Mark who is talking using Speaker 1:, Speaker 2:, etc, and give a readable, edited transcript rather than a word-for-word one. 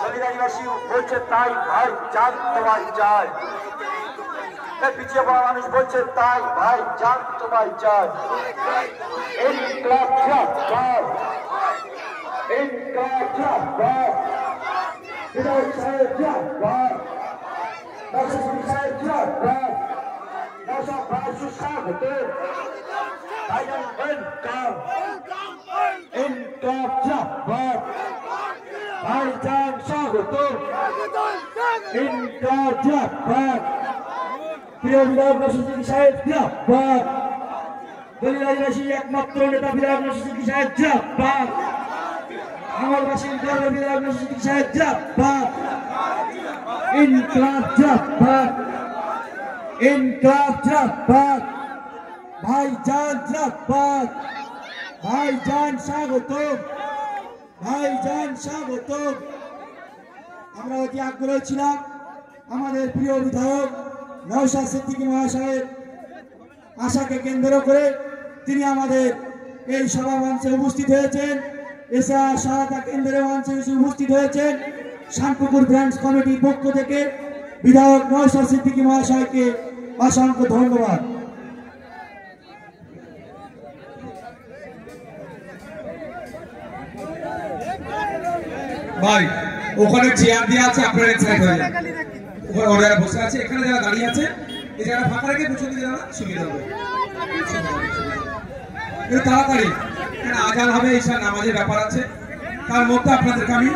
Speaker 1: শনিবারবাসী বলছে তাই ভাই জান তোমায় চাই, পিছিয়ে পড়া মানুষ বলছে তাই ভাই জান তোমায় চাই। ইনকলাব জিন্দাবাদ, ইনকলাব জিন্দাবাদ, বিধায়ক সাহেব জিন্দাবাদ, নওশাদ সাহেব জিন্দাবাদ, নওশাদ ভাই সুস্বাগত, ভাইজান ওয়েলকাম, ইনকলাব জিন্দাবাদ, ভাইজান স্বাগত, ইনকলাব জিন্দাবাদ, প্রিয় বিধায়ক নওশাদ সাহেব জিন্দাবাদ, দলিয়াবাসীর একমাত্র নেতা বিধায়ক নওশাদ সাহেব জিন্দাবাদ, আমলবাসীর গর্ব বিধায়ক নওশাদ সাহেব জিন্দাবাদ, ইনকলাব জিন্দাবাদ, ইনকলাব জিন্দাবাদ, ভাইজান জিন্দাবাদ, ভাইজান স্বাগত, ভাইজান স্বাগত। আমরা অতি আগ্রহী ছিলাম আমাদের প্রিয় বিধায়ক নওশাদ সিদ্দিকী মহাশয়ের আশাকে কেন্দ্র করে তিনি আমাদের এই সভা মঞ্চে উপস্থিত হয়েছেন। এছাড়া সহায়তা কেন্দ্রের মঞ্চে উপস্থিত হয়েছেন শানপুকুর ব্রাঞ্চ কমিটির পক্ষ থেকে বিধায়ক নওশাদ সিদ্দিকী মহাশয়কে অসংখ্য ধন্যবাদ।
Speaker 2: ভাই ওখানে চেয়ার দেওয়া আছে, আপনারা সাইড হয়ে যান, ওখানে যারা বসে আছে, এখানে যারা দাঁড়িয়ে আছে এই জায়গা ফাঁকা রেখে পেছনে যারা সুবিধা হবে, তাড়াতাড়ি আজান হবে, ঈশা নামাজের ব্যাপার আছে, তার মধ্যে আপনাদেরকে আমি